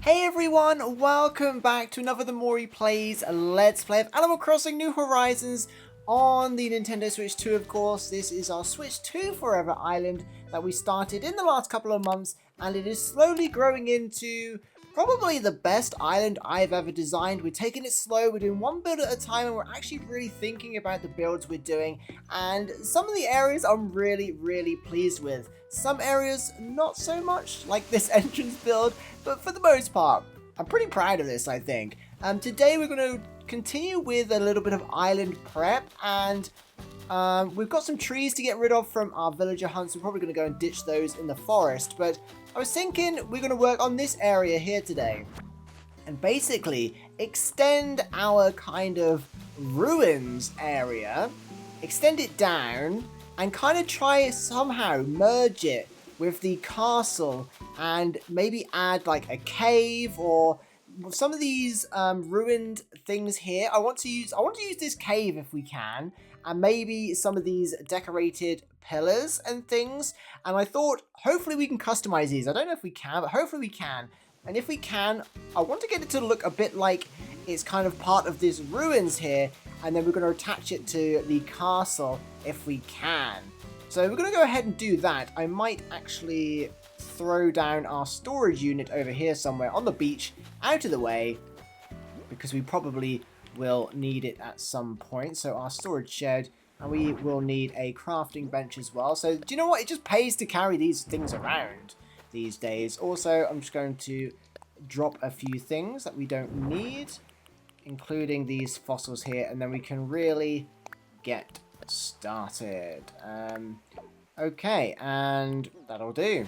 Hey everyone, welcome back to another The Mori Plays Let's Play of Animal Crossing New Horizons on the Nintendo Switch 2, of course. This is our Switch 2 Forever Island that we started in the last couple of months, and it is slowly growing into probably the best island I've ever designed. We're taking it slow, we're doing one build at a time, and we're actually really thinking about the builds we're doing, and some of the areas I'm really pleased with. Some areas not so much, like this entrance build, but for the most part, I'm pretty proud of this, I think. Today we're going to continue with a little bit of island prep, and we've got some trees to get rid of from our villager hunts. We're probably going to go and ditch those in the forest, but I was thinking we're going to work on this area here today and basically extend our kind of ruins area, extend it down, and kind of try somehow merge it with the castle and maybe add like a cave or some of these ruined things here. I want to use this cave if we can, and maybe some of these decorated pillars and things. And I thought hopefully we can customize these. I don't know if we can, but hopefully we can. And if we can, I want to get it to look a bit like it's kind of part of this ruins here, and then we're going to attach it to the castle if we can. So we're going to go ahead and do that. I might actually throw down our storage unit over here somewhere on the beach, out of the way, because we probably will need it at some point. So our storage shed, and we will need a crafting bench as well. So do you know what? It just pays to carry these things around these days. Also, I'm just going to drop a few things that we don't need, including these fossils here, and then we can really get started. Okay, and that'll do.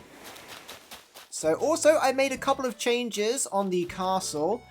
So also I made a couple of changes on the castle,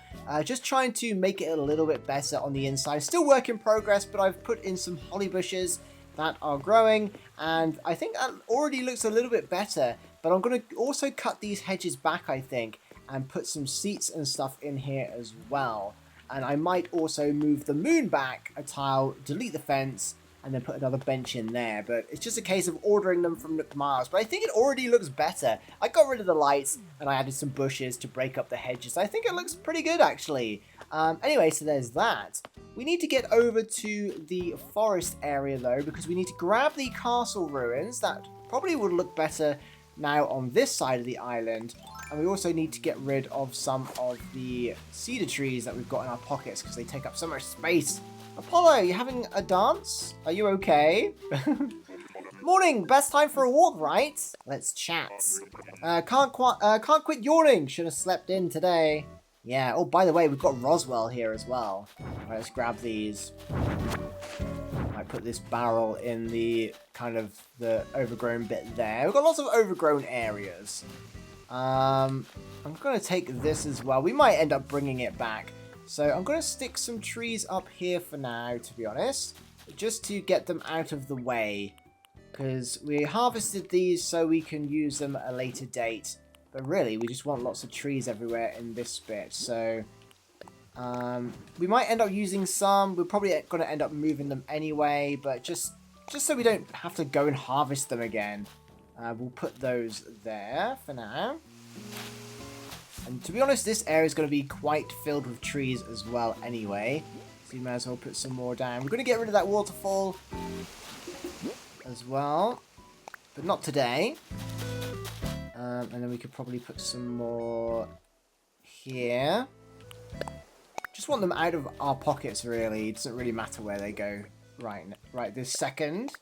just trying to make it a little bit better on the inside. Still work in progress, but I've put in some holly bushes that are growing, and I think that already looks a little bit better. But I'm going to also cut these hedges back, I think, and put some seats and stuff in here as well. And I might also move the moon back a tile, delete the fence, and then put another bench in there. But it's just a case of ordering them from Nook Miles. But I think it already looks better. I got rid of the lights, and I added some bushes to break up the hedges. I think it looks pretty good, actually. Anyway, so there's that. We need to get over to the forest area, though, because we need to grab the castle ruins. That probably would look better now on this side of the island. And we also need to get rid of some of the cedar trees that we've got in our pockets because they take up so much space. Apollo, are you having a dance? Are you okay? Morning, best time for a walk, right? Let's chat. Can't quit yawning. Should have slept in today. Yeah, oh, by the way, we've got Roswell here as well. Right, let's grab these. I put this barrel in the kind of the overgrown bit there. We've got lots of overgrown areas. I'm going to take this as well. We might end up bringing it back. So I'm going to stick some trees up here for now, to be honest. Just to get them out of the way. Because we harvested these so we can use them at a later date. But really, we just want lots of trees everywhere in this bit. So we might end up using some. We're probably going to end up moving them anyway. But just so we don't have to go and harvest them again. We'll put those there for now. And to be honest, this area is going to be quite filled with trees as well anyway. So you might as well put some more down. We're going to get rid of that waterfall as well. But not today. And then we could probably put some more here. Just want them out of our pockets, really. It doesn't really matter where they go right this second.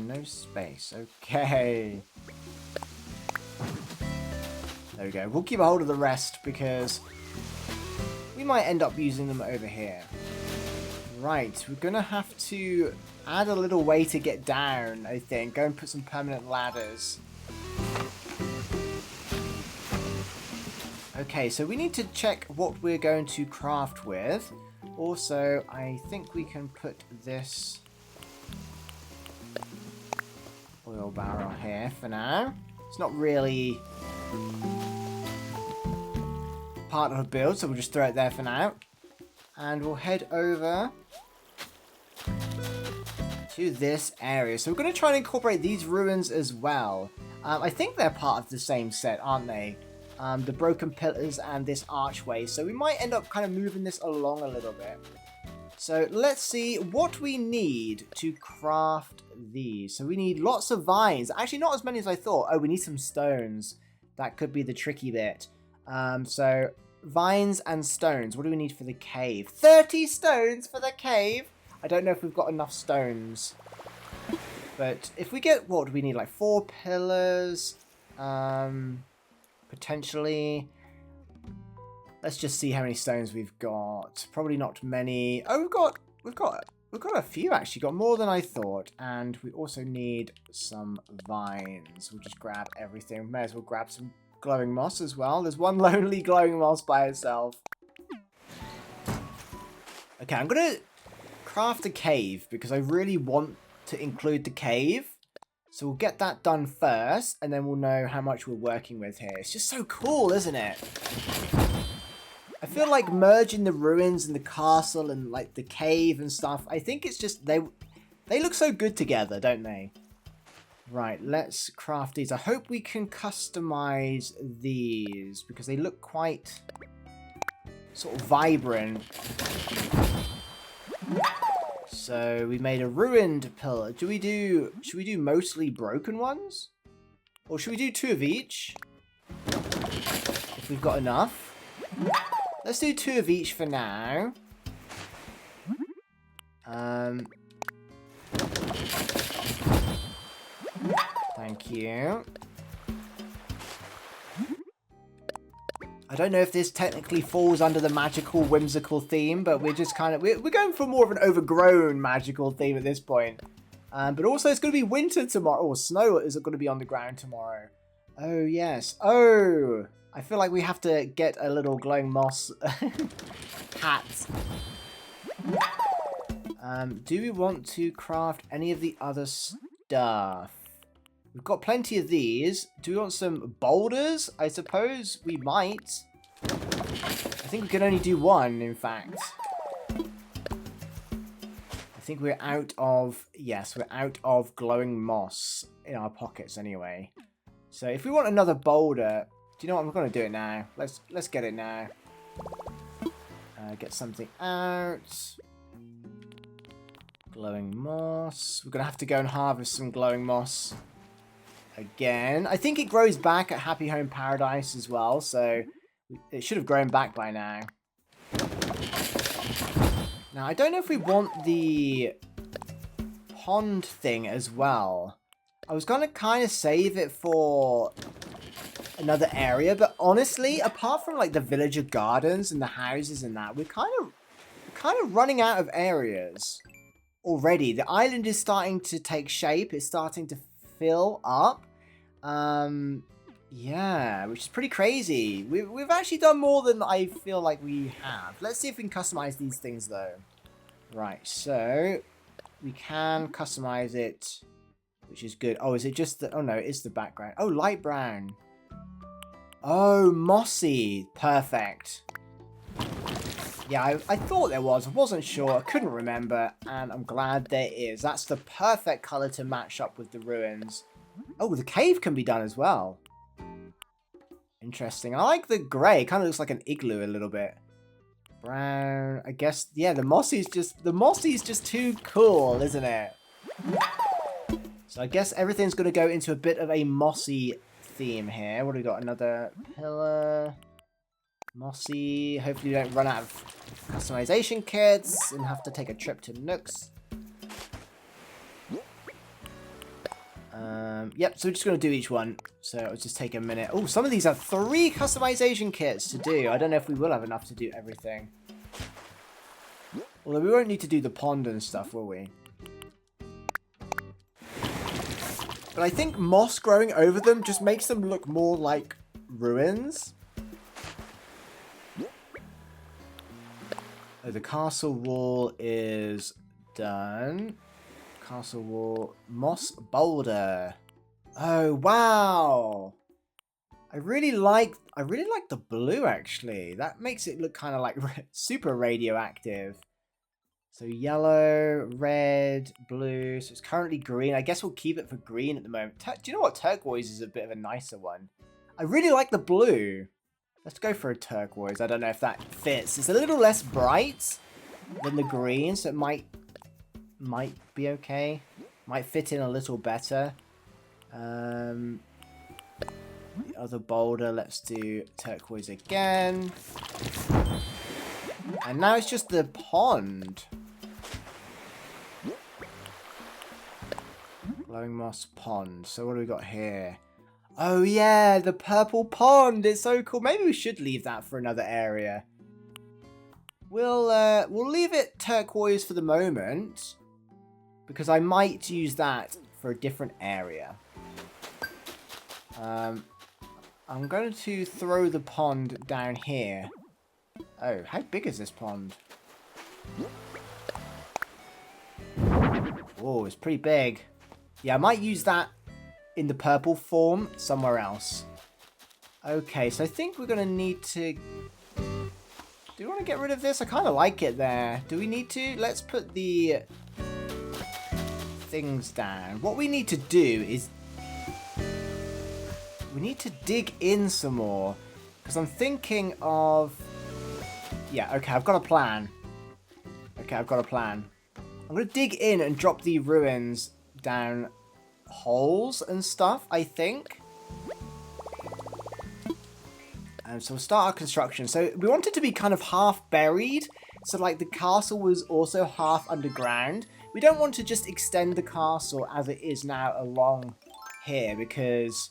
No space. Okay. There we go. We'll keep a hold of the rest because we might end up using them over here. Right. We're going to have to add a little way to get down, I think. Go and put some permanent ladders. Okay, so we need to check what we're going to craft with. Also, I think we can put this oil barrel here for now. It's not really part of the build, so we'll just throw it there for now. And we'll head over to this area. So we're going to try and incorporate these ruins as well. I think they're part of the same set, aren't they? The broken pillars and this archway. So we might end up kind of moving this along a little bit. So let's see what we need to craft these. So we need lots of vines. Actually, not as many as I thought. Oh, we need some stones. That could be the tricky bit. So vines and stones. What do we need for the cave? 30 stones for the cave. I don't know if we've got enough stones. But if we get, what do we need? Like 4 pillars. Potentially. Let's just see how many stones we've got. Probably not many. Oh, we've got a few actually. Got more than I thought. And we also need some vines. We'll just grab everything. May as well grab some glowing moss as well. There's one lonely glowing moss by itself. Okay, I'm gonna craft a cave because I really want to include the cave. So we'll get that done first, and then we'll know how much we're working with here. It's just so cool, isn't it? I feel like merging the ruins and the castle and like the cave and stuff. I think it's just they look so good together, don't they? Right, let's craft these. I hope we can customize these because they look quite sort of vibrant. So we made a ruined pillar. Should we do mostly broken ones? Or should we do 2 of each? If we've got enough. Let's do 2 of each for now. Thank you. I don't know if this technically falls under the magical, whimsical theme, but we're just kind of... We're going for more of an overgrown magical theme at this point. But also it's going to be winter tomorrow. Or snow is going to be on the ground tomorrow. Oh, yes. Oh, I feel like we have to get a little glowing moss hat. Do we want to craft any of the other stuff? We've got plenty of these. Do we want some boulders? I suppose we might. I think we can only do 1, in fact. I think we're out of... Yes, we're out of glowing moss in our pockets anyway. So if we want another boulder... Do you know what? I'm going to do it now. Let's get it now. Get something out. Glowing moss. We're going to have to go and harvest some glowing moss. Again. I think it grows back at Happy Home Paradise as well, so it should have grown back by now. Now, I don't know if we want the pond thing as well. I was going to kind of save it for another area, but honestly, apart from like the villager gardens and the houses and that, we're kind of running out of areas already. The island is starting to take shape. It's starting to fill up. Yeah, which is pretty crazy. We've actually done more than I feel like we have. Let's see if we can customize these things though. Right, so we can customize it, which is good. Oh, is it just the... Oh no, it's the background. Oh, light brown. Oh, mossy. Perfect. Yeah, I thought there was. I wasn't sure. I couldn't remember. And I'm glad there is. That's the perfect color to match up with the ruins. Oh, the cave can be done as well. Interesting. I like the grey. It kind of looks like an igloo a little bit. Brown. I guess, yeah, the mossy's just too cool, isn't it? So I guess everything's going to go into a bit of a mossy theme here. What do we got? Another pillar. Mossy. Hopefully we don't run out of customization kits and have to take a trip to Nooks. Yep, so we're just going to do each one. So it'll just take a minute. Oh, some of these have 3 customization kits to do. I don't know if we will have enough to do everything. Although we won't need to do the pond and stuff, will we? But I think moss growing over them just makes them look more like ruins. Oh, the castle wall is done. Castle wall. Moss boulder. Oh, wow. I really like the blue, actually. That makes it look kind of like super radioactive. So yellow, red, blue. So it's currently green. I guess we'll keep it for green at the moment. Do you know what? Turquoise is a bit of a nicer one. I really like the blue. Let's go for a turquoise. I don't know if that fits. It's a little less bright than the green, so it might be okay. Might fit in a little better. The other boulder, let's do turquoise again. And now it's just the pond. Glowing moss pond. So what do we got here? Oh yeah, the purple pond. It's so cool. Maybe we should leave that for another area. We'll leave it turquoise for the moment, because I might use that for a different area. I'm going to throw the pond down here. Oh, how big is this pond? Oh, it's pretty big. Yeah, I might use that in the purple form somewhere else. Okay, so I think we're going to need to... Do we want to get rid of this? I kind of like it there. Do we need to? Let's put the things down. What we need to do is... we need to dig in some more. Because I'm thinking of... yeah, okay, I've got a plan. Okay, I've got a plan. I'm going to dig in and drop the ruins down holes and stuff, I think. So we'll start our construction. So we want it to be kind of half buried. So like the castle was also half underground. We don't want to just extend the castle as it is now along here, because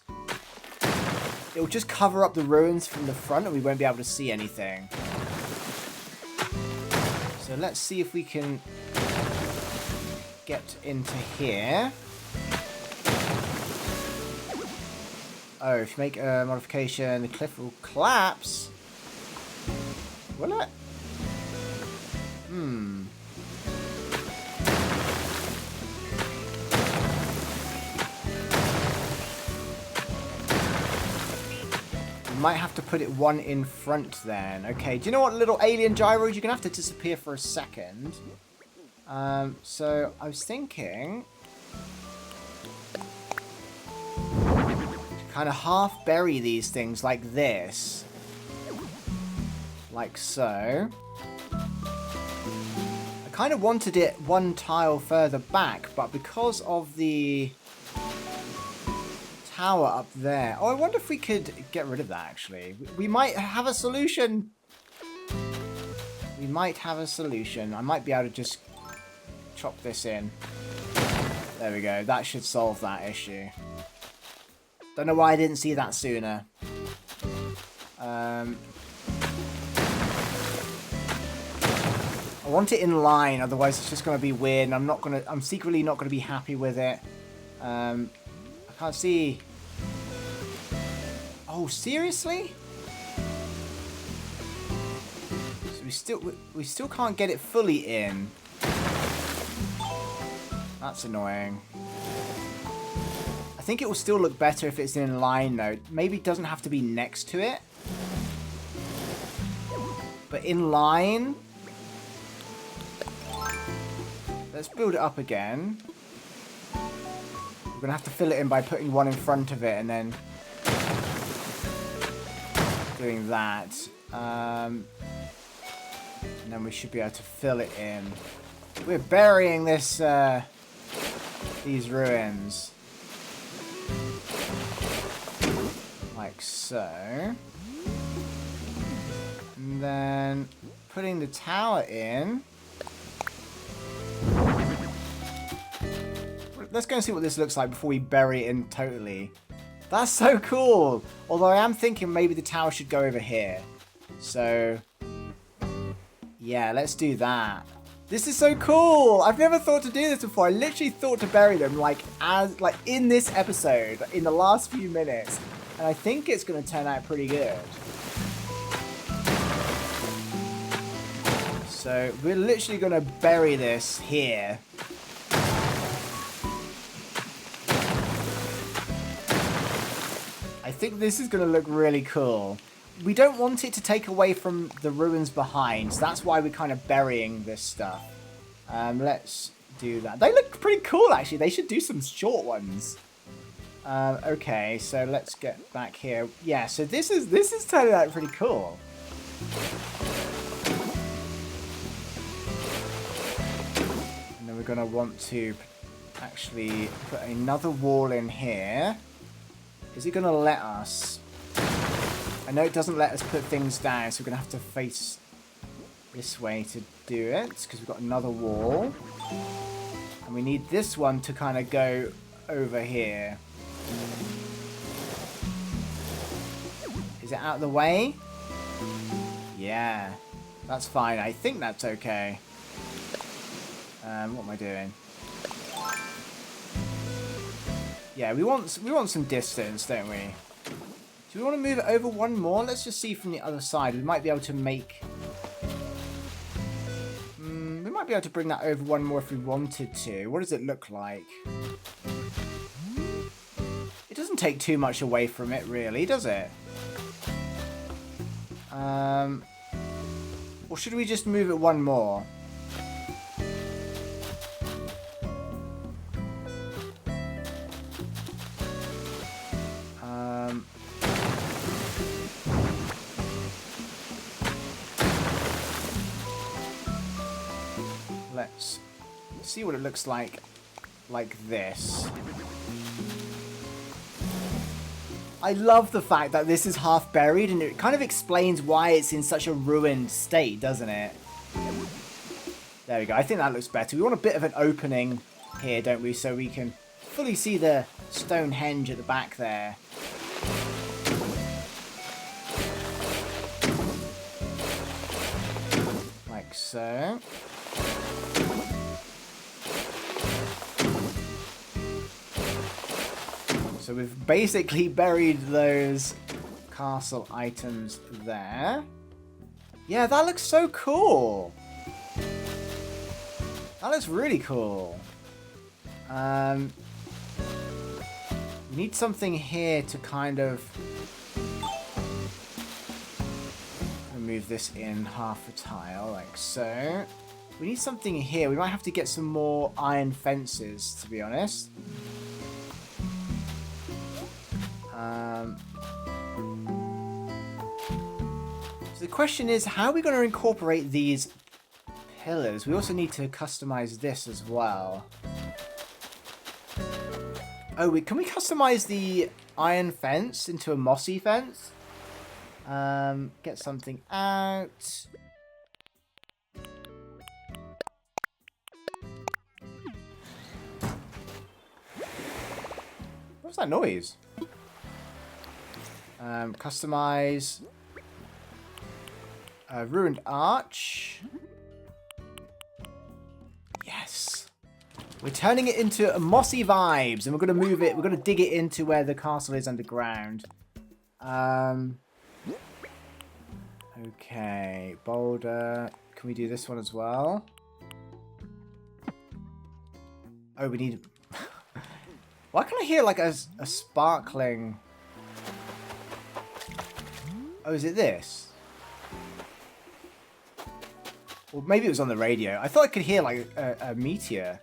it will just cover up the ruins from the front and we won't be able to see anything. So let's see if we can get into here. Oh, if you make a modification, the cliff will collapse. Will it? Hmm. You might have to put it one in front then. Okay, do you know what, little alien gyros? You're going to have to disappear for a second. So I was thinking... kind of half bury these things like this. Like so. I kind of wanted it one tile further back, but because of the tower up there... oh, I wonder if we could get rid of that, actually. We might have a solution. We might have a solution. I might be able to just chop this in. There we go. That should solve that issue. Don't know why I didn't see that sooner. I want it in line, otherwise it's just going to be weird, and I'm secretly not going to be happy with it. I can't see. Oh, seriously? So we still can't get it fully in. That's annoying. I think it will still look better if it's in line though. Maybe it doesn't have to be next to it. But in line... let's build it up again. We're going to have to fill it in by putting one in front of it and then doing that. And then we should be able to fill it in. We're burying this, these ruins. Like so. And then putting the tower in. Let's go and see what this looks like before we bury it in totally. That's so cool! Although I am thinking maybe the tower should go over here. So, yeah, let's do that. This is so cool! I've never thought to do this before. I literally thought to bury them like in this episode, in the last few minutes. And I think it's going to turn out pretty good. So we're literally going to bury this here. I think this is going to look really cool. We don't want it to take away from the ruins behind, so that's why we're kind of burying this stuff. Let's do that. They look pretty cool, actually. They should do some short ones. Okay, so let's get back here. Yeah, so this is turning out pretty cool. And then we're gonna want to actually put another wall in here. Is it gonna let us? I know it doesn't let us put things down, so we're gonna have to face this way to do it, because we've got another wall. And we need this one to kind of go over here. Is it out of the way? Yeah, that's fine. I think that's okay. What am I doing? Yeah, we want some distance, don't we? Do we want to move it over one more? Let's just see from the other side. We might be able to make... we might be able to bring that over one more if we wanted to. What does it look like? It doesn't take too much away from it, really, does it? Or should we just move it one more? Let's see what it looks like this. I love the fact that this is half buried, and it kind of explains why it's in such a ruined state, doesn't it? There we go. I think that looks better. We want a bit of an opening here, don't we? So we can fully see the Stonehenge at the back there. Like so. So we've basically buried those castle items there. Yeah, that looks so cool. That looks really cool. We need something here to kind of move this in half a tile, like so. We need something here. We might have to get some more iron fences, to be honest. So the question is, how are we going to incorporate these pillars? We also need to customize this as well. Oh, can we customize the iron fence into a mossy fence? Get something out. What's that noise? Customize. Ruined arch. Yes. We're turning it into a mossy vibes, and we're going to move it. We're going to dig it into where the castle is underground. Okay. Boulder. Can we do this one as well? Oh, we need... Why can I hear like a sparkling... Oh, is it this? Or maybe it was on the radio. I thought I could hear like a meteor.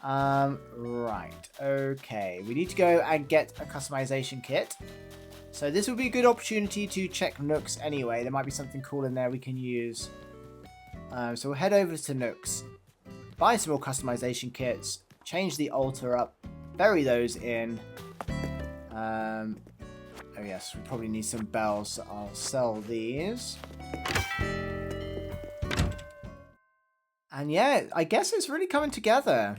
Right. Okay. We need to go and get a customization kit. So this would be a good opportunity to check Nooks anyway. There might be something cool in there we can use. So we'll head over to Nooks. Buy some more customization kits. Change the altar up. Bury those in. Oh yes, we probably need some bells, so I'll sell these. And yeah, I guess it's really coming together.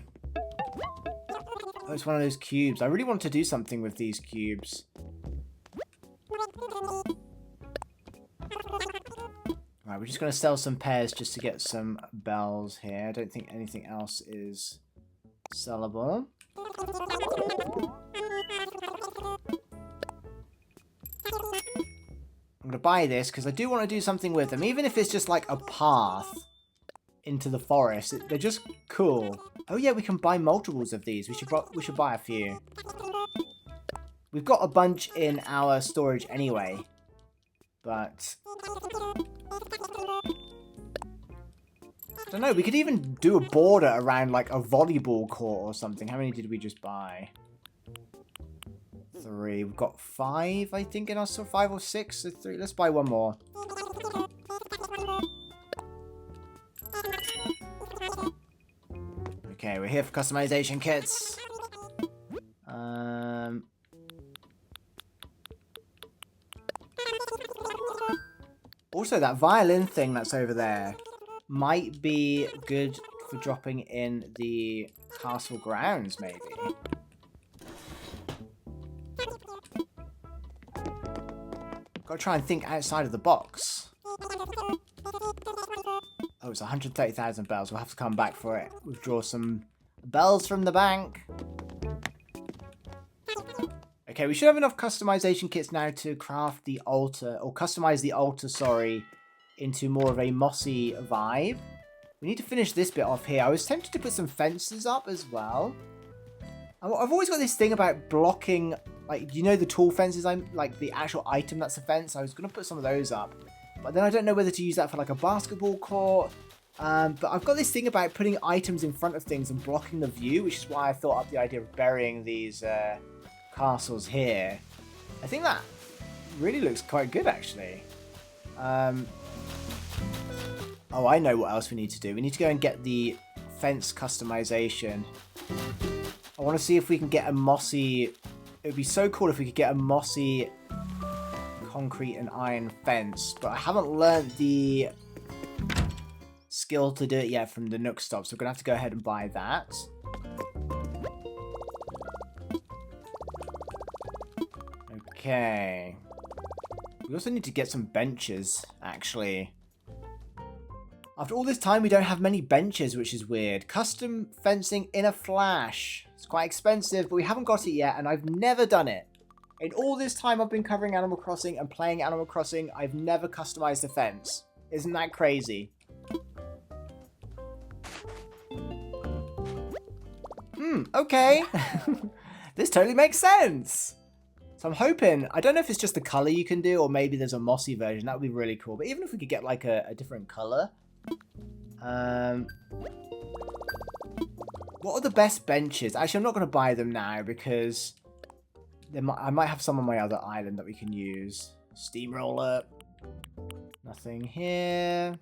Oh, it's one of those cubes. I really want to do something with these cubes. Right, we're just going to sell some pairs just to get some bells here. I don't think anything else is sellable. I'm going to buy this because I do want to do something with them. Even if it's just like a path into the forest. They're just cool. Oh yeah, we can buy multiples of these. We should buy a few. We've got a bunch in our storage anyway. But... I don't know. We could even do a border around like a volleyball court or something. How many did we just buy? 3. We've got 5, I think, in our store. 5 or 6. So 3. Let's buy one more. Okay, we're here for customization kits. Also, that violin thing that's over there might be good for dropping in the castle grounds, maybe. Gotta try and think outside of the box. Oh, it's 130,000 bells. We'll have to come back for it. Withdraw some bells from the bank. Okay, we should have enough customization kits now to craft the altar, or customize the altar, sorry, into more of a mossy vibe. We need to finish this bit off here. I was tempted to put some fences up as well. I've always got this thing about blocking, like, you know the tall fences, like the actual item that's a fence. I was going to put some of those up. But then I don't know whether to use that for like a basketball court. But I've got this thing about putting items in front of things and blocking the view, which is why I thought up the idea of burying these castles here. I think that really looks quite good, actually. Oh, I know what else we need to do. We need to go and get the fence customization. I want to see if we can get a mossy... It would be so cool if we could get a mossy concrete and iron fence, but I haven't learned the skill to do it yet from the Nook stop, so we're going to have to go ahead and buy that. Okay. We also need to get some benches, actually. After all this time, we don't have many benches, which is weird. Custom fencing in a flash. It's quite expensive, but we haven't got it yet, and I've never done it. In all this time I've been covering Animal Crossing and playing Animal Crossing, I've never customized a fence. Isn't that crazy? Okay. This totally makes sense. So I'm hoping, I don't know if it's just the color you can do, or maybe there's a mossy version. That would be really cool. But even if we could get like a different color. What are the best benches? Actually, I'm not going to buy them now because I might have some on my other island that we can use. Steamroller. Nothing here.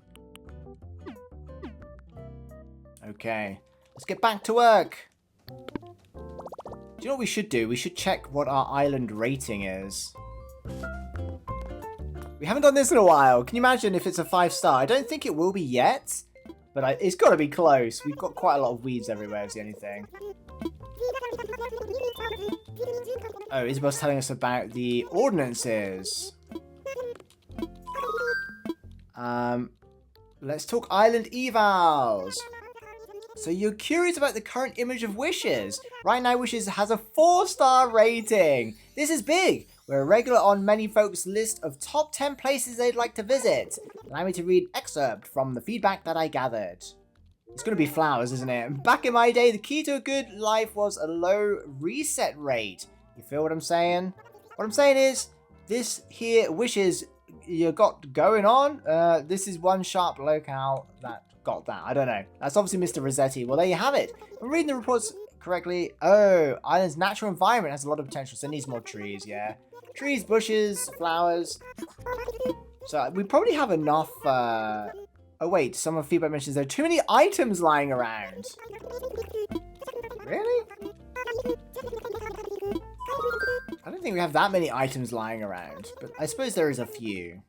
Okay. Let's get back to work. Do you know what we should do? We should check what our island rating is. We haven't done this in a while. Can you imagine if it's a 5-star? I don't think it will be yet, but it's got to be close. We've got quite a lot of weeds everywhere is the only thing. Oh, Isabel's telling us about the ordinances. Let's talk island evals. So you're curious about the current image of Wishes. Right now, Wishes has a 4-star rating. This is big. We're a regular on many folks' list of top 10 places they'd like to visit. Allow me to read excerpt from the feedback that I gathered. It's going to be flowers, isn't it? Back in my day, the key to a good life was a low reset rate. You feel what I'm saying? What I'm saying is, this here Wishes you got going on. This is one sharp locale that got that. I don't know. That's obviously Mr. Rossetti. Well, there you have it. I'm reading the reports correctly. Oh, island's natural environment has a lot of potential, so it needs more trees, yeah. Trees, bushes, flowers. So we probably have enough... Oh, wait. Some of the feedback mentions there are too many items lying around. Really? I don't think we have that many items lying around, but I suppose there is a few.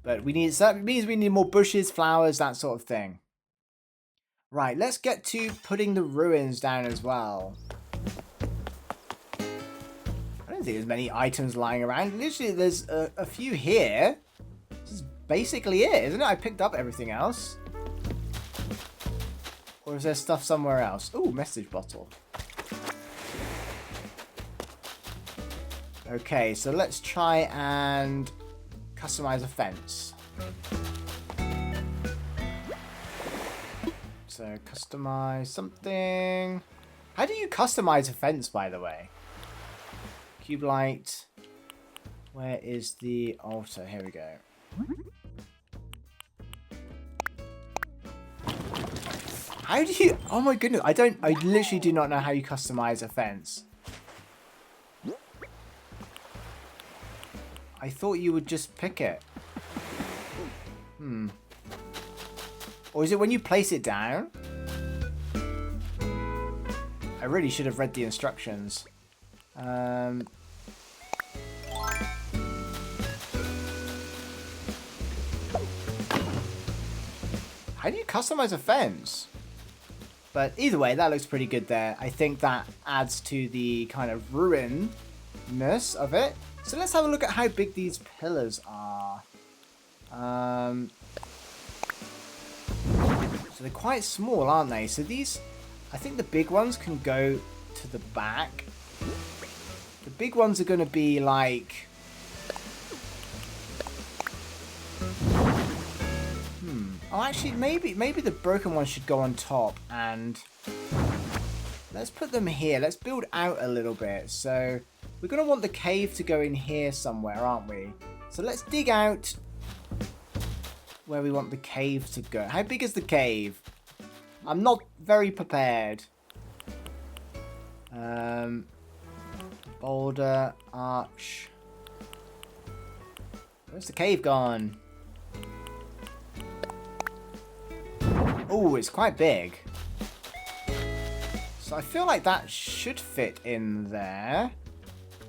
But we need, so that means we need more bushes, flowers, that sort of thing. Right, let's get to putting the ruins down as well. I don't think there's many items lying around. Literally, there's a few here. This is basically it, isn't it? I picked up everything else. Or is there stuff somewhere else? Ooh, message bottle. Okay, so let's try and customize a fence. So customize something. How do you customize a fence, by the way? Cube light. Where is the altar? Here we go. How do you... Oh my goodness. I literally do not know how you customize a fence. I thought you would just pick it. Or is it when you place it down? I really should have read the instructions. How do you customize a fence? But either way, that looks pretty good there. I think that adds to the kind of ruin-ness of it. So let's have a look at how big these pillars are. So they're quite small, aren't they? So these, I think the big ones can go to the back. The big ones are going to be like... Oh, actually, maybe the broken ones should go on top, and let's put them here. Let's build out a little bit. So we're going to want the cave to go in here somewhere, aren't we? So let's dig out where we want the cave to go. How big is the cave? I'm not very prepared. Boulder, arch. Where's the cave gone? Oh, it's quite big. So I feel like that should fit in there.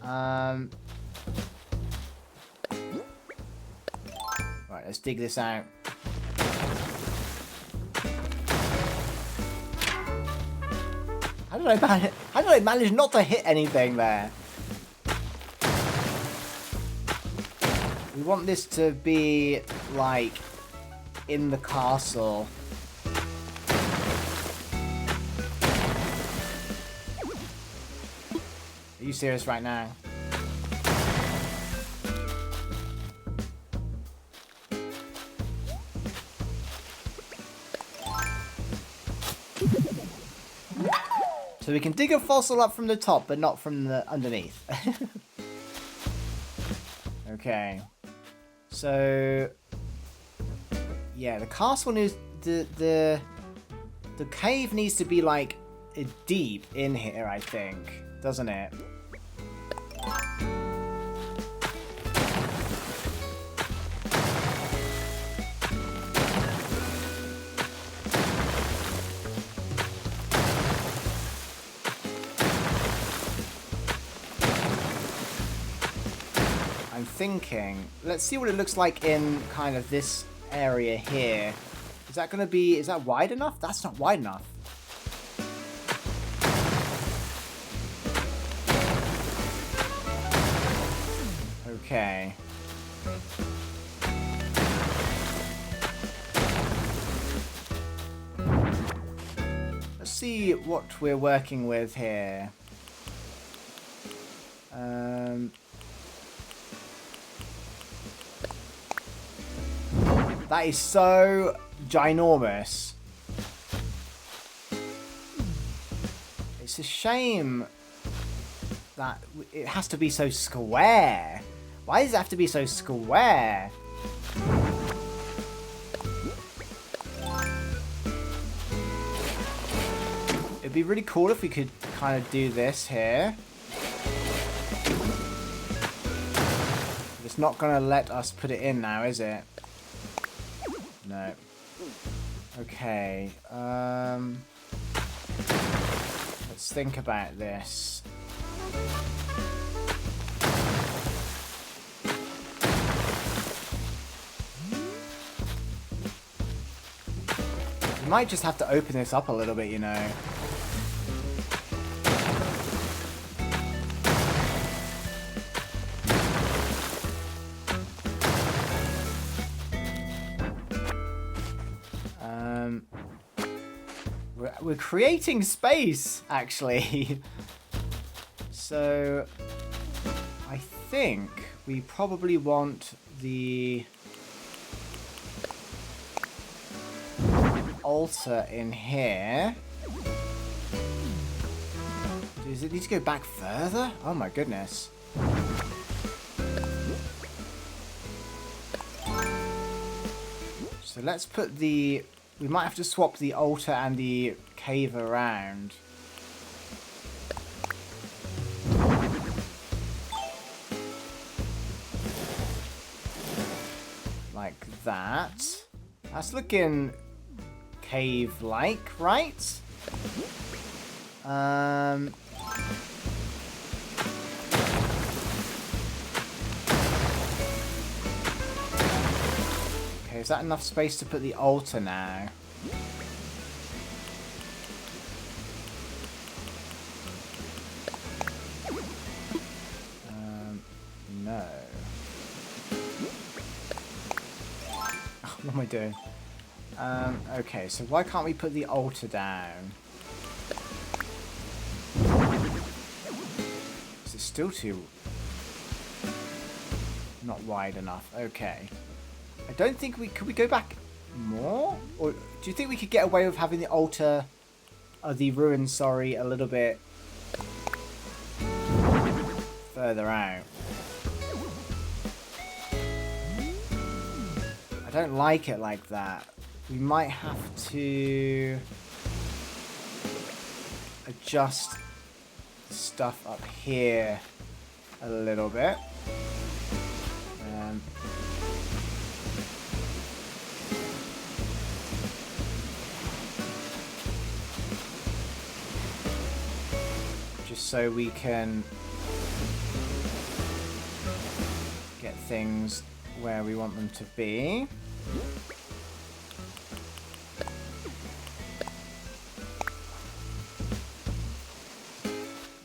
Right, let's dig this out. How did I manage not to hit anything there? We want this to be like in the castle. Are you serious right now? So we can dig a fossil up from the top, but not from the underneath. Okay. So yeah, the castle needs the cave needs to be like deep in here, I think, doesn't it? I'm thinking, let's see what it looks like in kind of this area here. Is that going to be, is that wide enough? That's not wide enough. Okay. Let's see what we're working with here. That is so ginormous. It's a shame that it has to be so square. Why does it have to be so square? It'd be really cool if we could kind of do this here. It's not going to let us put it in now, is it? No. Okay. Let's think about this. We might just have to open this up a little bit, you know. We're creating space, actually. So I think we probably want the altar in here. Does it need to go back further? Oh my goodness. So let's put the we might have to swap the altar and the cave around. Like that. That's looking cave-like, right? Okay, is that enough space to put the altar now? No. What am I doing? Okay, so why can't we put the altar down? Is it still too... not wide enough? Okay. I don't think we... Could we go back more? Or do you think we could get away with having the altar... the ruin, sorry, a little bit... further out? I don't like it like that. We might have to... adjust stuff up here a little bit. Just so we can get things where we want them to be.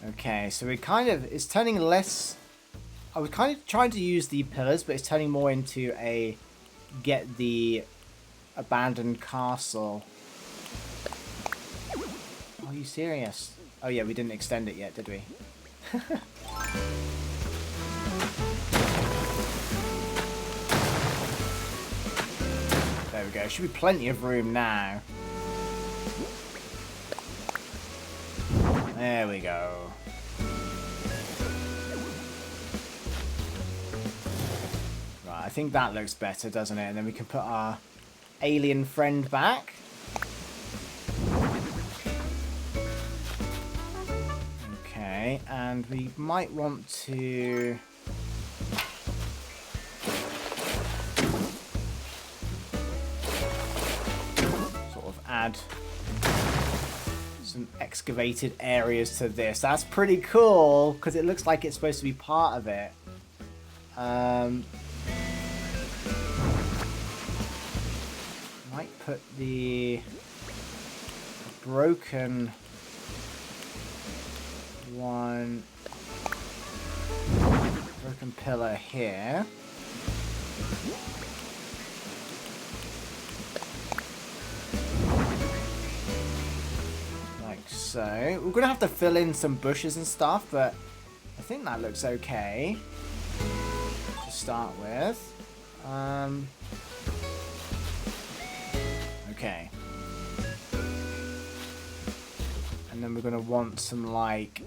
Okay, so we kind of, it's turning less, I was kind of trying to use the pillars, but it's turning more into a get the abandoned castle. Are you serious? Oh yeah, we didn't extend it yet, did we? There we go. Should be plenty of room now. There we go. Right, I think that looks better, doesn't it? And then we can put our alien friend back. Okay, and we might want to... sort of add some excavated areas to this. That's pretty cool, because it looks like it's supposed to be part of it. Might put the broken one, broken pillar here. Like so. We're gonna have to fill in some bushes and stuff, but I think that looks okay to start with. Okay. And then we're going to want some, like,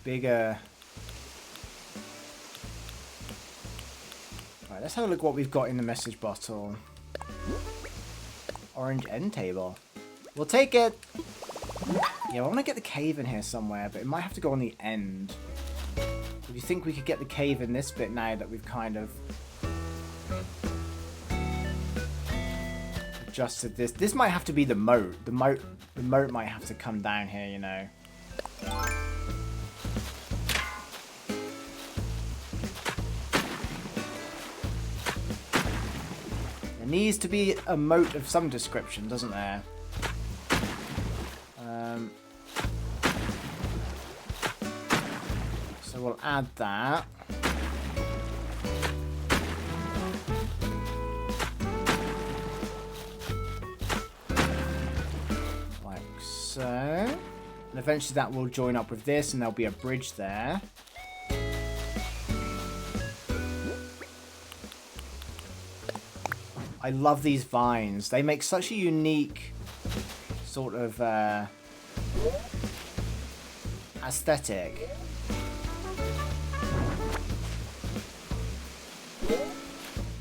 bigger... Right, let's have a look what we've got in the message bottle. Orange end table. We'll take it! Yeah, I want to get the cave in here somewhere, but it might have to go on the end. Do you think we could get the cave in this bit now that we've kind of... adjusted this? This might have to be the moat. The moat might have to come down here, you know. There needs to be a moat of some description, doesn't there? So we'll add that. Like so. And eventually that will join up with this and there'll be a bridge there. I love these vines. They make such a unique sort of aesthetic.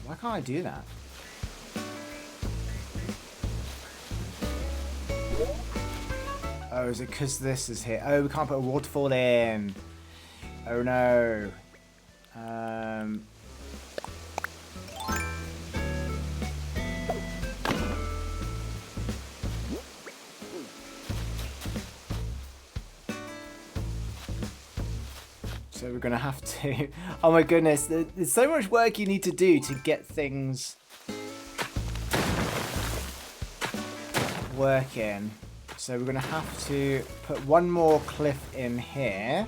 Why can't I do that? Oh, is it because this is here? Oh, we can't put a waterfall in. Oh no. So we're gonna have to. Oh my goodness, there's so much work you need to do to get things working. So we're gonna have to put one more cliff in here,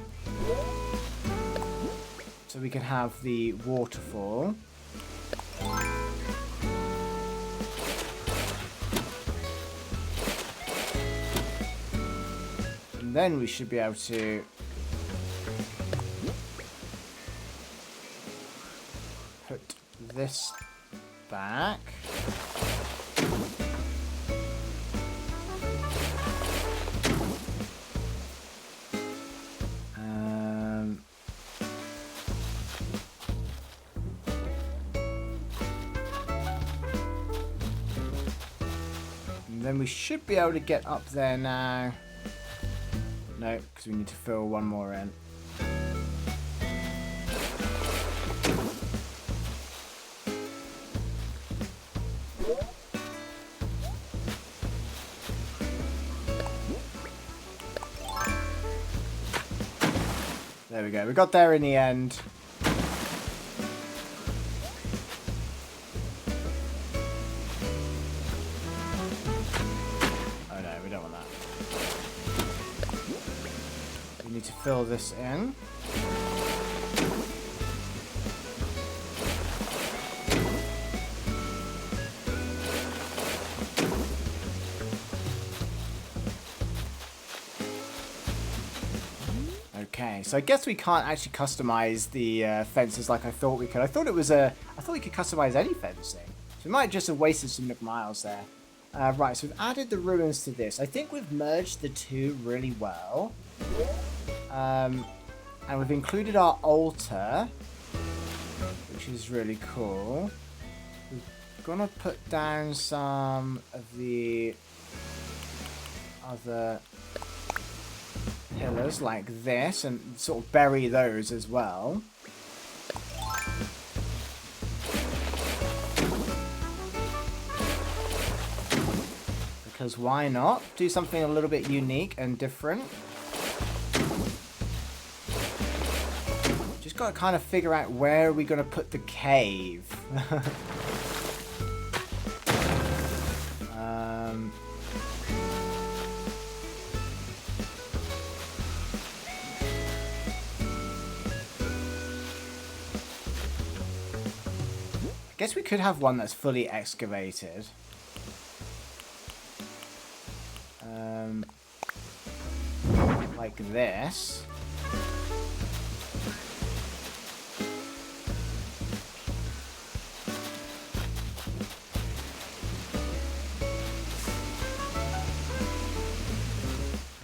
so we can have the waterfall. And then we should be able to put this back. Then we should be able to get up there now. No, because we need to fill one more in. There we go. We got there in the end. Need to fill this in. Okay, so I guess we can't actually customize the fences like I thought we could. I thought we could customize any fencing. So we might just have wasted some Nook miles there. Right, so we've added the ruins to this. I think we've merged the two really well. And we've included our altar, which is really cool. We're gonna put down some of the other pillars like this and sort of bury those as well. Because why not? Do something a little bit unique and different. Just got to kind of figure out where are we going to put the cave. I guess we could have one that's fully excavated. Like this.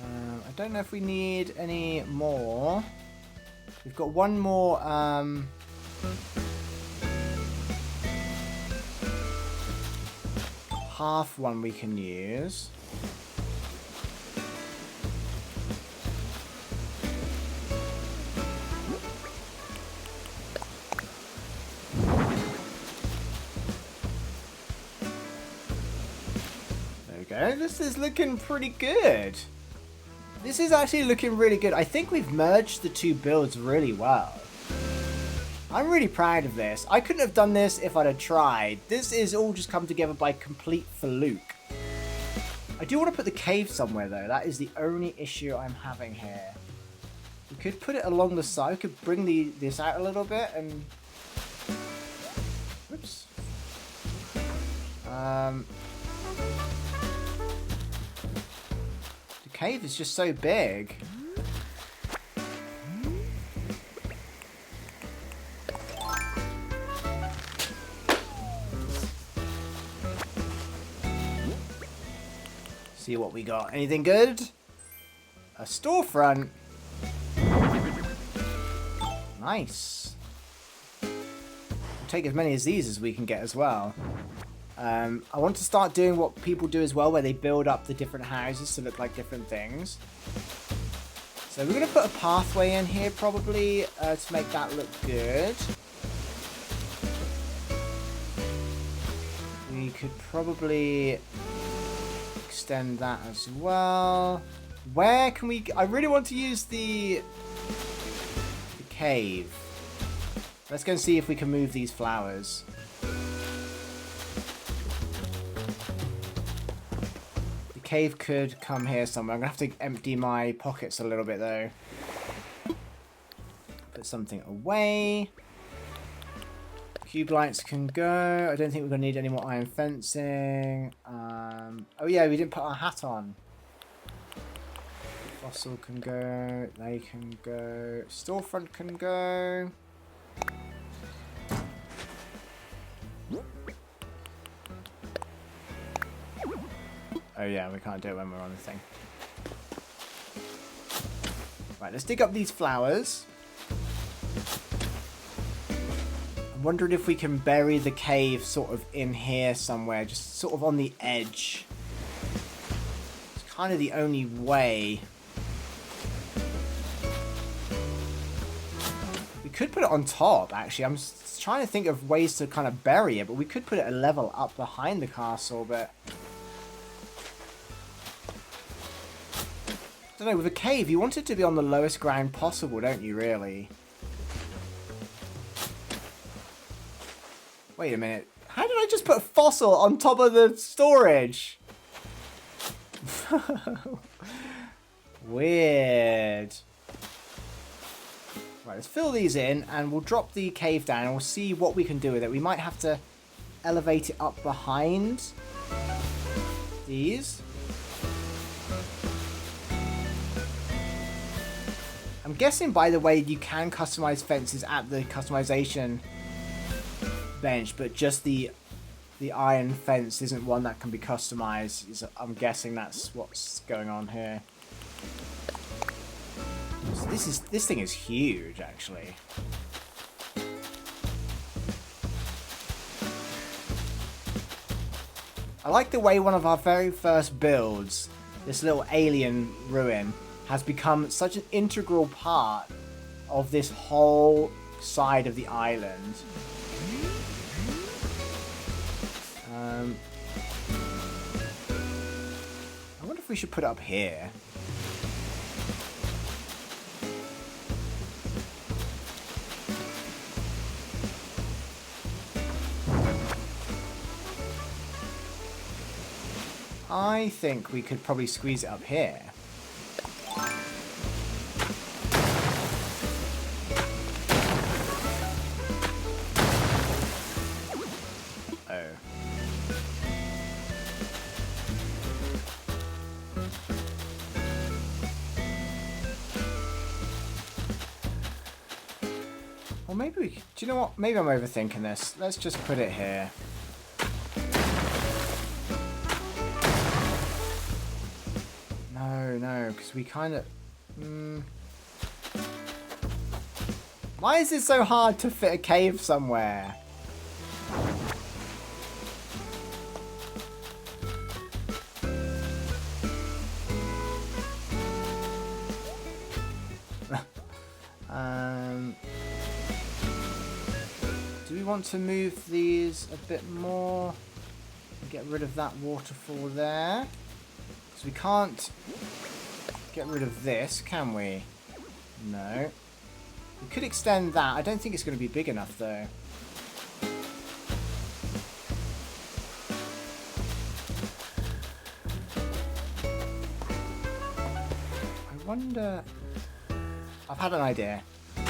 I don't know if we need any more. We've got one more half one we can use. There we go. This is looking pretty good. This is actually looking really good. I think we've merged the two builds really well. I'm really proud of this. I couldn't have done this if I'd have tried. This is all just come together by complete fluke. I do want to put the cave somewhere though. That is the only issue I'm having here. We could put it along the side. We could bring this out a little bit and... Whoops. The cave is just so big. See what we got. Anything good? A storefront. Nice. We'll take as many as these as we can get as well. I want to start doing what people do as well, where they build up the different houses to look like different things. So we're going to put a pathway in here probably to make that look good. We could probably extend that as well. Where can we... I really want to use the cave. Let's go and see if we can move these flowers. The cave could come here somewhere. I'm going to have to empty my pockets a little bit though. Put something away. Cube lights can go. I don't think we're going to need any more iron fencing. Oh yeah, we didn't put our hat on. Fossil can go. They can go. Storefront can go. Oh yeah, we can't do it when we're on the thing. Right, let's dig up these flowers. I'm wondering if we can bury the cave sort of in here somewhere, just sort of on the edge. It's kind of the only way. We could put it on top, actually. I'm trying to think of ways to kind of bury it, but we could put it a level up behind the castle, but... I don't know, with a cave, you want it to be on the lowest ground possible, don't you, really? Wait a minute. How did I just put a fossil on top of the storage? Weird. Right, let's fill these in, and we'll drop the cave down, and we'll see what we can do with it. We might have to elevate it up behind these. I'm guessing, by the way, you can customize fences at the customization bench, but just the iron fence isn't one that can be customized. I'm guessing that's what's going on here. So this thing is huge, actually. I like the way one of our very first builds, this little alien ruin, has become such an integral part of this whole side of the island. I wonder if we should put it up here. I think we could probably squeeze it up here. Or maybe we... Do you know what? Maybe I'm overthinking this. Let's just put it here. No, because we kind of... Why is it so hard to fit a cave somewhere? Do we want to move these a bit more? Get rid of that waterfall there. Because we can't get rid of this, can we? No. We could extend that. I don't think it's going to be big enough, though. I wonder... I've had an idea. I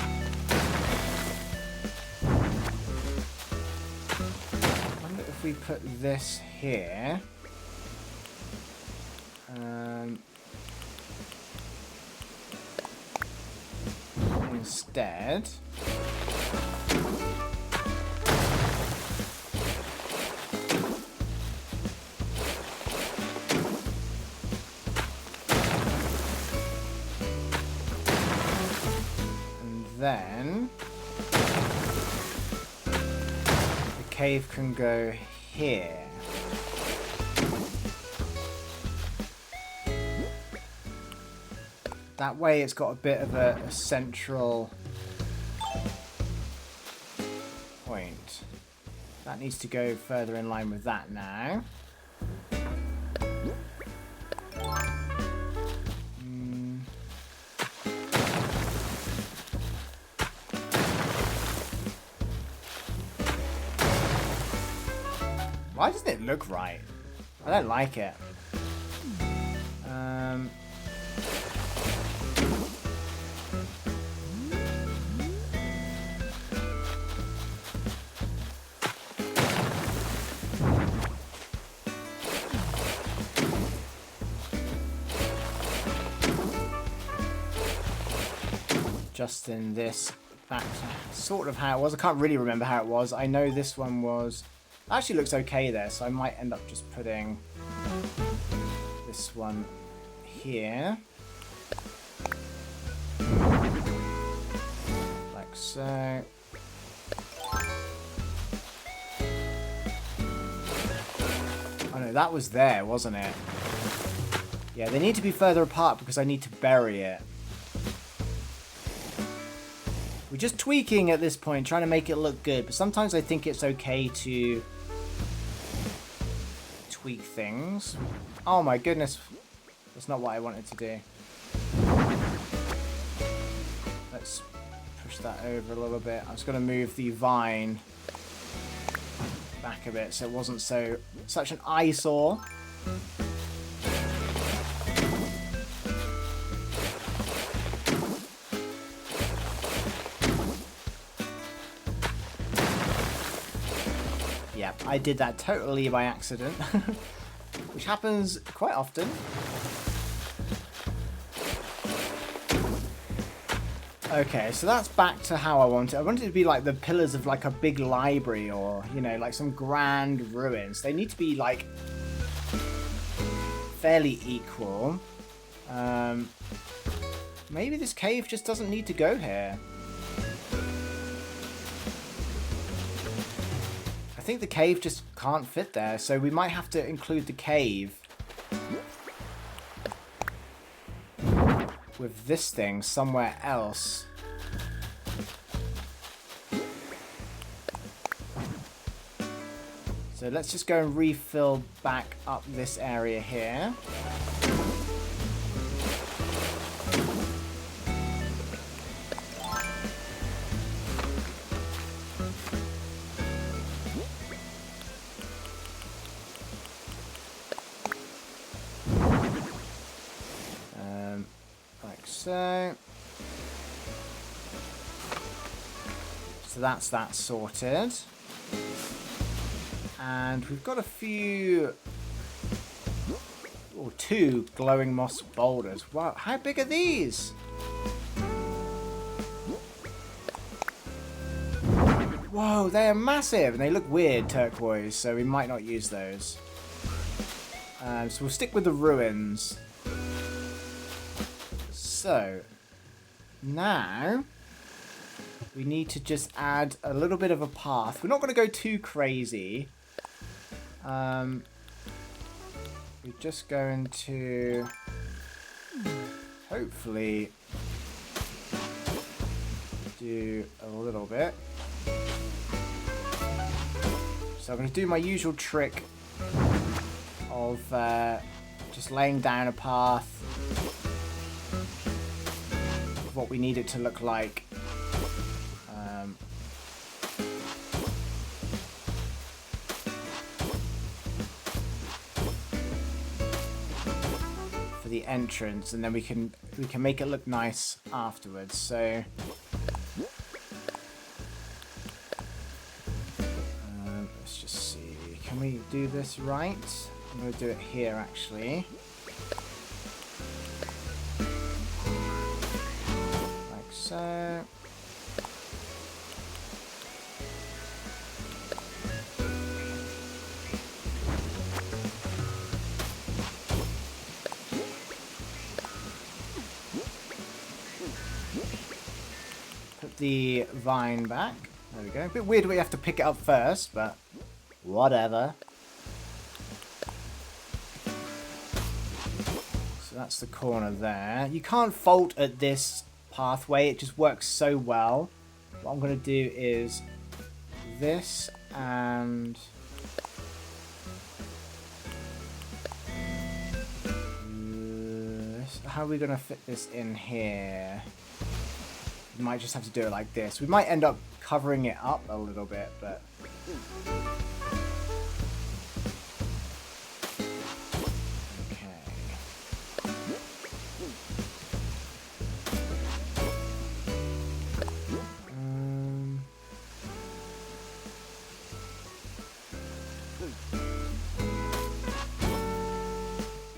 wonder if we put this here. Instead. And then the cave can go here. That way it's got a bit of a central point. That needs to go further in line with that now. Why doesn't it look right? I don't like it. Adjusting this back to sort of how it was. I can't really remember how it was. I know this one was... Actually looks okay there, so I might end up just putting this one here. Like so. Oh no, that was there, wasn't it? Yeah, they need to be further apart because I need to bury it. We're just tweaking at this point, trying to make it look good, but sometimes I think it's okay to tweak things. Oh my goodness, that's not what I wanted to do. Let's push that over a little bit. I was going to move the vine back a bit so it wasn't such an eyesore. Yeah, I did that totally by accident, which happens quite often. Okay, so that's back to how I want it. I want it to be like the pillars of like a big library or, you know, like some grand ruins. They need to be like fairly equal. Maybe this cave just doesn't need to go here. I think the cave just can't fit there, so we might have to include the cave with this thing somewhere else. So let's just go and refill back up this area here. So that's that sorted. And we've got a few... or 2 glowing moss boulders. Wow, how big are these? Whoa, they are massive. And they look weird turquoise, so we might not use those. So we'll stick with the ruins. So, now we need to just add a little bit of a path. We're not going to go too crazy. We're just going to hopefully do a little bit. So I'm going to do my usual trick of just laying down a path. What we need it to look like. For the entrance, and then we can make it look nice afterwards. So let's just see. Can we do this right? I'm going to do it here actually. So put the vine back. There we go. A bit weird we have to pick it up first, but whatever. So that's the corner there. You can't fault at this pathway. It just works so well. What I'm going to do is this and... How are we going to fit this in here? We might just have to do it like this. We might end up covering it up a little bit, but...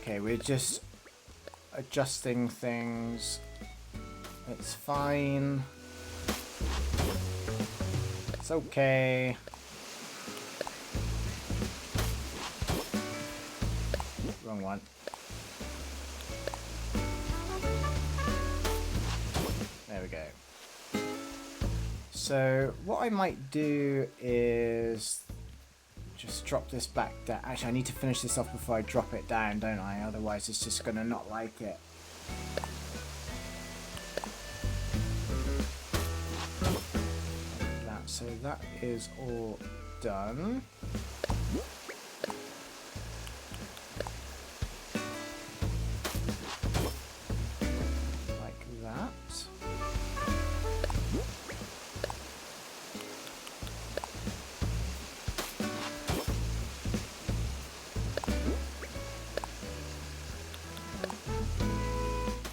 Okay, we're just adjusting things. It's fine. It's okay. Wrong one. There we go. So what I might do is just drop this back down. Actually, I need to finish this off before I drop it down, don't I? Otherwise, it's just gonna not like it. So that is all done. Like that.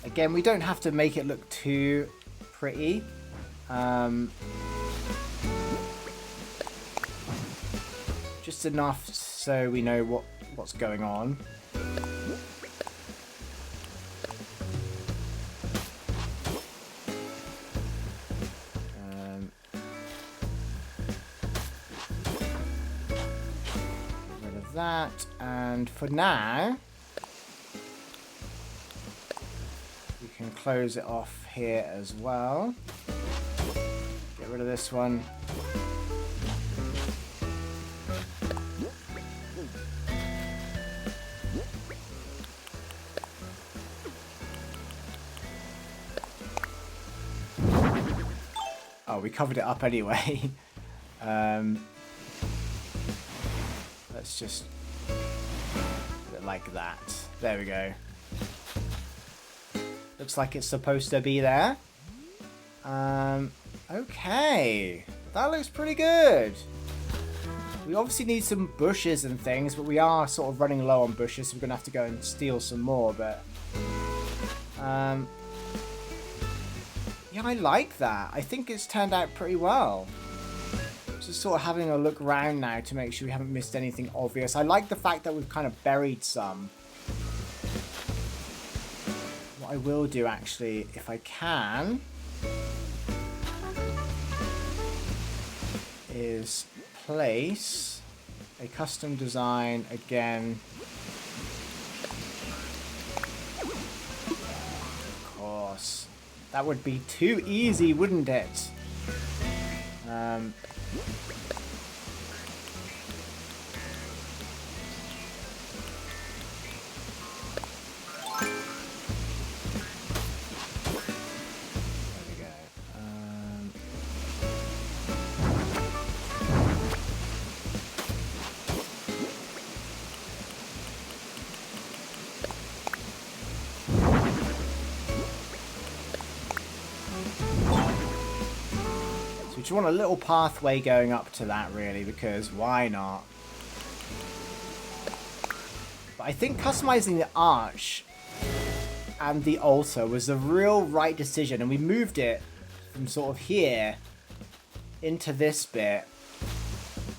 Again, we don't have to make it look too pretty. Just enough so we know what's going on. Get rid of that, and for now we can close it off here as well. Get rid of this one. Oh, we covered it up anyway. Let's just put it like that. There we go. Looks like it's supposed to be there. Okay. That looks pretty good. We obviously need some bushes and things, but we are sort of running low on bushes, so we're going to have to go and steal some more, but... yeah, I like that. I think it's turned out pretty well. Just sort of having a look around now to make sure we haven't missed anything obvious. I like the fact that we've kind of buried some. What I will do, actually, if I can, is place a custom design again. Of course. That would be too easy, wouldn't it? We just want a little pathway going up to that, really, because why not? But I think customizing the arch and the altar was the real right decision, and we moved it from sort of here into this bit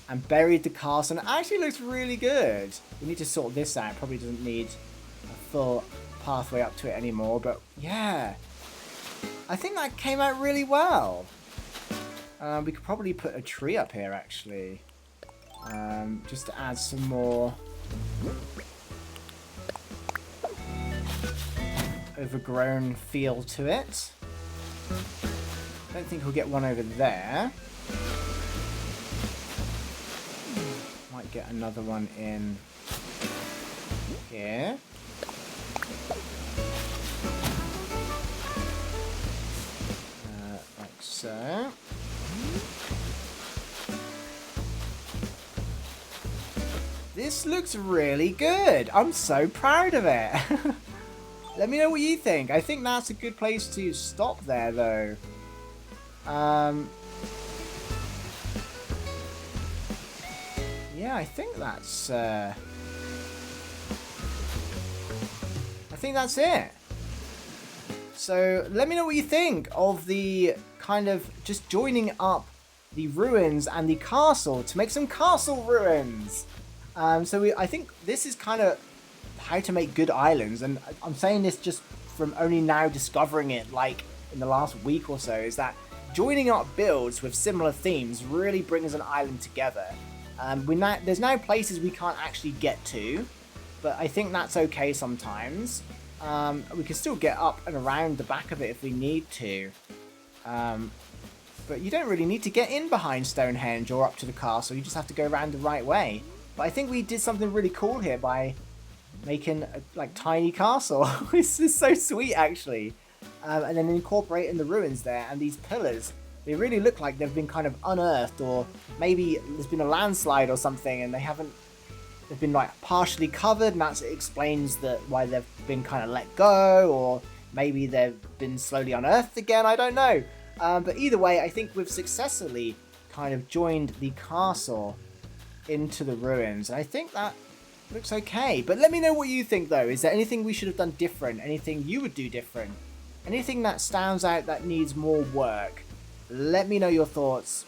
and buried the castle, and it actually looks really good. We need to sort this out. Probably doesn't need a full pathway up to it anymore, but yeah, I think that came out really well. We could probably put a tree up here, actually, just to add some more overgrown feel to it. I don't think we'll get one over there. Might get another one in here. So... this looks really good. I'm so proud of it. Let me know what you think. I think that's a good place to stop there, though. Yeah, I think that's... I think that's it. So let me know what you think of the kind of just joining up the ruins and the castle to make some castle ruins. I think this is kind of how to make good islands, and I'm saying this just from only now discovering it, like in the last week or so, is that joining up builds with similar themes really brings an island together. There's now places we can't actually get to, but I think that's okay sometimes. We can still get up and around the back of it if we need to. But you don't really need to get in behind Stonehenge or up to the castle, you just have to go around the right way. But I think we did something really cool here by making a tiny castle. This is so sweet, actually. And then incorporating the ruins there, and these pillars, they really look like they've been kind of unearthed, or maybe there's been a landslide or something and they've been like partially covered, and that explains why they've been kind of let go, or maybe they've been slowly unearthed again, I don't know. But either way, I think we've successfully kind of joined the castle into the ruins. I think that looks okay. But let me know what you think, though. Is there anything we should have done different? Anything you would do different? Anything that stands out that needs more work? Let me know your thoughts.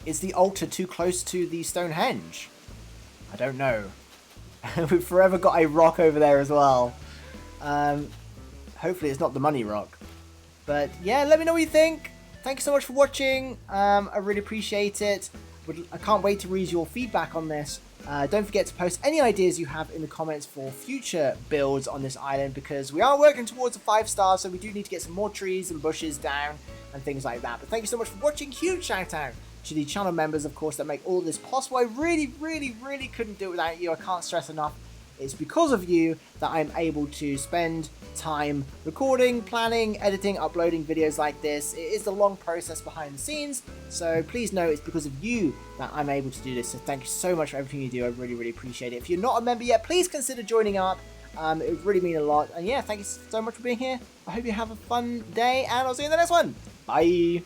Is the altar too close to the Stonehenge? I don't know. We've forever got a rock over there as well. Hopefully it's not the money rock. But yeah, let me know what you think. Thank you so much for watching. I really appreciate it. I can't wait to read your feedback on this. Don't forget to post any ideas you have in the comments for future builds on this island, because we are working towards a 5-star, so we do need to get some more trees and bushes down and things like that. But thank you so much for watching. Huge shout out to the channel members, of course, that make all this possible. I really, really, really couldn't do it without you. I can't stress enough. It's because of you that I'm able to spend time recording, planning, editing, uploading videos like this. It is the long process behind the scenes, so please know it's because of you that I'm able to do this. So thank you so much for everything you do. I really, really appreciate it. If you're not a member yet, please consider joining up. It would really mean a lot. And yeah, thank you so much for being here. I hope you have a fun day, and I'll see you in the next one. Bye.